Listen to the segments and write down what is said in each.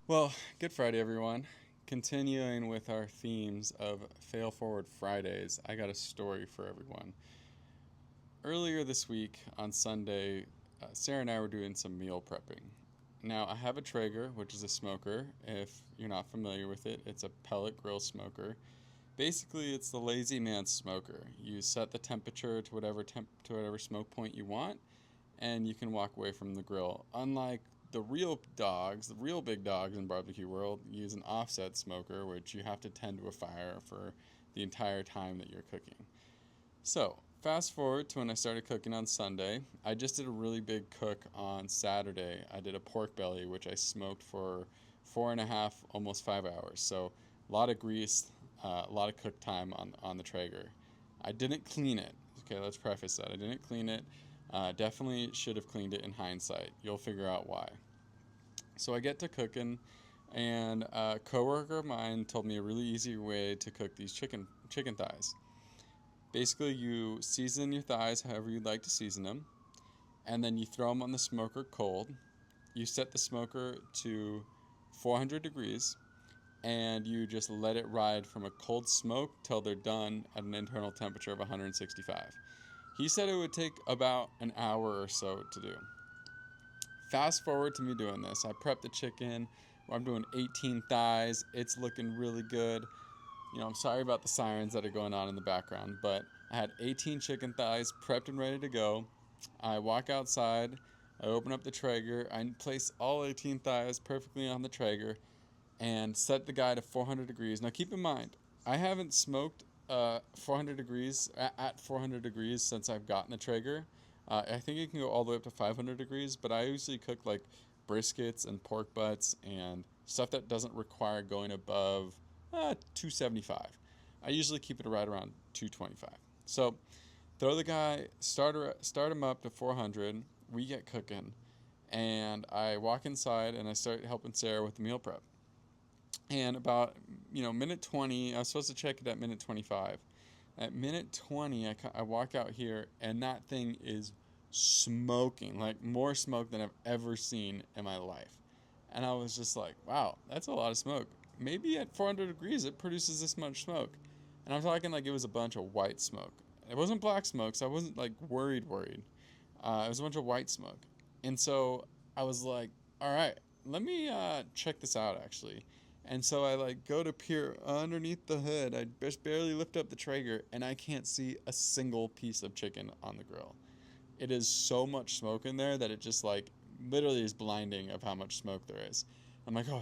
Well, good Friday, everyone. Continuing with our themes of Fail Forward Fridays, I got a story for everyone. Earlier this week on Sunday, Sarah and I were doing some meal prepping. Now, I have a Traeger, which is a smoker. If you're not familiar with it, it's a pellet grill smoker. Basically, it's the lazy man smoker. You set the temperature to whatever smoke point you want, and you can walk away from the grill. Unlike the real big dogs in barbecue world use an offset smoker, which you have to tend to a fire for the entire time that you're cooking. So, fast forward to when I started cooking on Sunday. I just did a really big cook on Saturday. I did a pork belly, which I smoked for 4.5, almost 5 hours. So, a lot of grease, a lot of cook time on the Traeger. I didn't clean it. Okay, let's preface that. I didn't clean it. Definitely should have cleaned it in hindsight. You'll figure out why. So I get to cooking, and a coworker of mine told me a really easy way to cook these chicken thighs. Basically, you season your thighs however you'd like to season them, and then you throw them on the smoker cold. You set the smoker to 400 degrees, and you just let it ride from a cold smoke till they're done at an internal temperature of 165. He said it would take about an hour or so to do. Fast forward to me doing this. I prep the chicken. I'm doing 18 thighs. It's looking really good. I'm sorry about the sirens that are going on in the background, but I had 18 chicken thighs prepped and ready to go. I walk outside. I open up the Traeger. I place all 18 thighs perfectly on the Traeger and set the guy to 400 degrees. Now, keep in mind, I haven't smoked 400 degrees at 400 degrees since I've gotten the Traeger. I think it can go all the way up to 500 degrees, but I usually cook like briskets and pork butts and stuff that doesn't require going above 275. I usually keep it right around 225. So throw the guy, start him up to 400. We get cooking, and I walk inside and I start helping Sarah with the meal prep. And about minute 20, I was supposed to check it at minute 25. At minute 20, I walk out here, and that thing is smoking, like more smoke than I've ever seen in my life. And I was just like, wow, that's a lot of smoke. Maybe at 400 degrees it produces this much smoke. And I'm talking like it was a bunch of white smoke. It wasn't black smoke, so I wasn't like worried. It was a bunch of white smoke. And so I was like, all right, let me check this out actually. And so I like go to peer underneath the hood. I just barely lift up the Traeger, and I can't see a single piece of chicken on the grill. It is so much smoke in there that it just like literally is blinding of how much smoke there is. I'm like, oh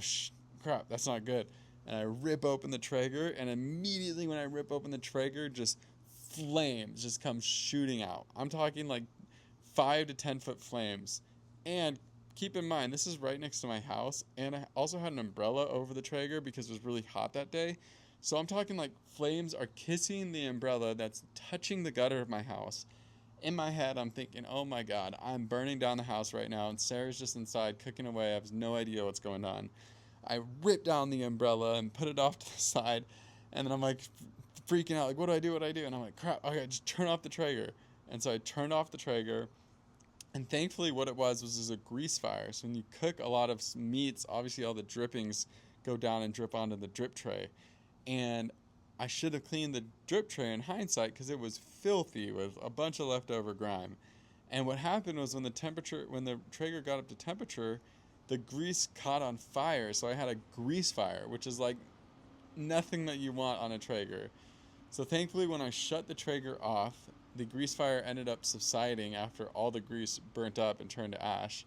crap, that's not good. And I rip open the Traeger, and immediately when I rip open the Traeger, just flames just come shooting out. I'm talking like 5 to 10 foot flames. And keep in mind, this is right next to my house, and I also had an umbrella over the Traeger because it was really hot that day. So I'm talking like flames are kissing the umbrella that's touching the gutter of my house. In my head, I'm thinking, oh my God, I'm burning down the house right now, and Sarah's just inside cooking away. I have no idea what's going on. I rip down the umbrella and put it off to the side, and then I'm like freaking out, like, what do I do? What do I do? And I'm like, crap, okay, just turn off the Traeger. And so I turned off the Traeger, and thankfully, what it was a grease fire. So when you cook a lot of meats, obviously all the drippings go down and drip onto the drip tray. And I should have cleaned the drip tray in hindsight because it was filthy with a bunch of leftover grime. And what happened was when the Traeger got up to temperature, the grease caught on fire. So I had a grease fire, which is like nothing that you want on a Traeger. So thankfully, when I shut the Traeger off, the grease fire ended up subsiding after all the grease burnt up and turned to ash.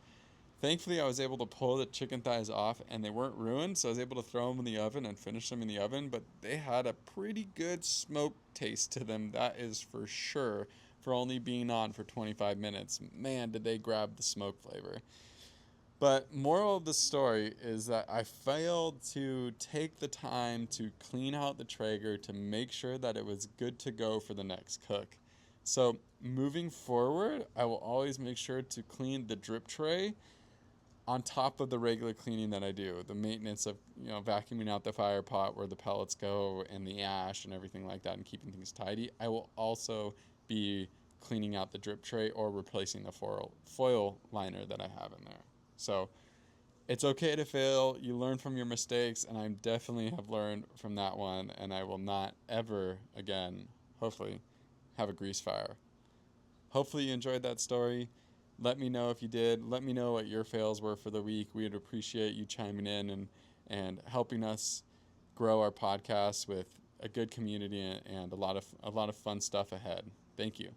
Thankfully, I was able to pull the chicken thighs off and they weren't ruined, so I was able to throw them in the oven and finish them in the oven, but they had a pretty good smoke taste to them, that is for sure, for only being on for 25 minutes. Man, did they grab the smoke flavor. But moral of the story is that I failed to take the time to clean out the Traeger to make sure that it was good to go for the next cook. So moving forward, I will always make sure to clean the drip tray on top of the regular cleaning that I do. The maintenance of, vacuuming out the fire pot where the pellets go and the ash and everything like that and keeping things tidy. I will also be cleaning out the drip tray or replacing the foil liner that I have in there. So It's okay to fail. You learn from your mistakes, and I definitely have learned from that one, and I will not ever again, hopefully, have a grease fire. Hopefully, you enjoyed that story. Let me know if you did. Let me know what your fails were for the week. We'd appreciate you chiming in and helping us grow our podcast with a good community and a lot of fun stuff ahead. Thank you.